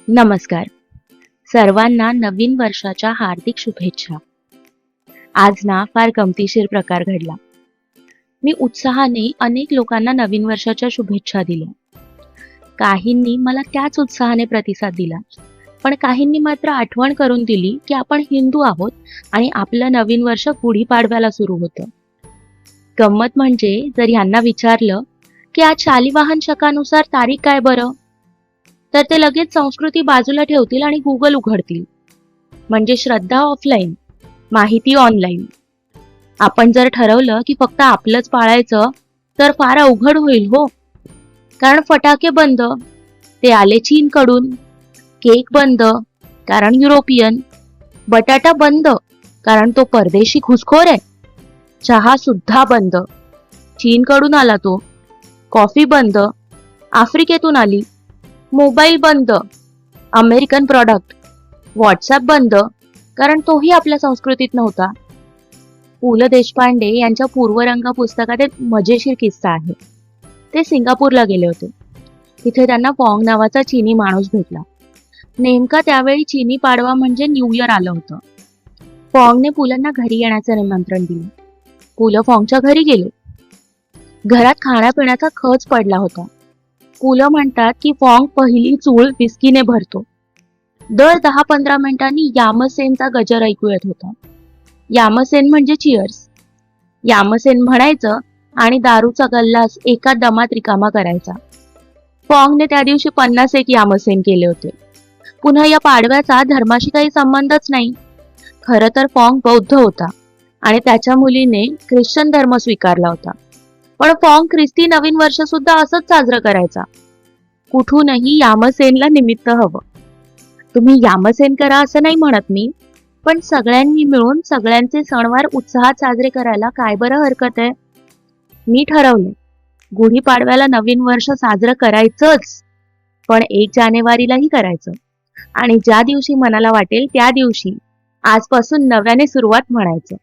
नमस्कार. सर्वांना नवीन वर्षाच्या हार्दिक शुभेच्छा. आज ना फार गमतीशीर प्रकार घडला. मी उत्साहाने अनेक लोकांना नवीन वर्षाच्या शुभेच्छा दिल्या. काहींनी मला त्याच उत्साहाने प्रतिसाद दिला. पण काहींनी मात्र आठवण करून दिली की आपण हिंदू आहोत आणि आपलं नवीन वर्ष गुढीपाडव्याला सुरू होतं. गंमत म्हणजे जर ह्यांना विचारलं की आज शालिवाहन शकानुसार तारीख काय बरं? तर ते लगेच संस्कृती बाजूला ठेवतील आणि Google उघडतील. म्हणजे श्रद्धा ऑफलाईन, माहिती ऑनलाईन. आपण जर ठरवलं की फक्त आपलंच पाळायचं तर फार अवघड होईल हो. कारण फटाके बंद, ते आले चीनकडून. केक बंद, कारण युरोपियन. बटाटा बंद, कारण तो परदेशी घुसखोर आहे. चहा सुद्धा बंद, चीनकडून आला तो. कॉफी बंद, आफ्रिकेतून आली. मोबाईल बंद, अमेरिकन प्रॉडक्ट. व्हॉट्सॲप बंद, कारण तोही आपल्या संस्कृतीत नव्हता. पु ल देशपांडे यांच्या पूर्वरंग पुस्तकात एक मजेशीर किस्सा आहे. ते सिंगापूरला गेले होते. तिथे त्यांना फॉंग नावाचा चीनी माणूस भेटला. नेमका त्यावेळी चीनी पाडवा म्हणजे न्यू इयर आलं होतं. फॉंगने पुलंना घरी येण्याचं निमंत्रण दिलं. पुलं फॉंगच्या घरी गेले. घरात खाण्यापिण्याचा खच पडला होता. पुलं म्हणतात की फॉंग पहिली चूळ विस्कीने भरतो. दर 10-15 मिनिटांनी यामसेनचा गजर ऐकू येत होता. यामसेन म्हणजे चिअर्स. यामसेन म्हणायचं आणि दारूचा गल्लास एका दमात रिकामा करायचा. फॉंगने त्या दिवशी 51 यामसेन केले होते. पुन्हा या पाडव्याचा धर्माशी काही संबंधच नाही. खरं तर फॉंग बौद्ध होता आणि त्याच्या मुलीने ख्रिश्चन धर्म स्वीकारला होता. पण फॉंग ख्रिस्ती नवीन वर्ष सुद्धा असंच साजरं करायचा. कुठूनही यामसेनला निमित्त हवं. तुम्ही यामसेन करा असं नाही म्हणत मी, पण सगळ्यांनी मिळून सगळ्यांचे सणवार उत्साहात साजरे करायला काय बरं हरकत आहे? मी ठरवले, गुढीपाडव्याला नवीन वर्ष साजरं करायचंच, पण 1 जानेवारीलाही करायचं. आणि ज्या दिवशी मनाला वाटेल त्या दिवशी आजपासून नव्याने सुरुवात म्हणायचं.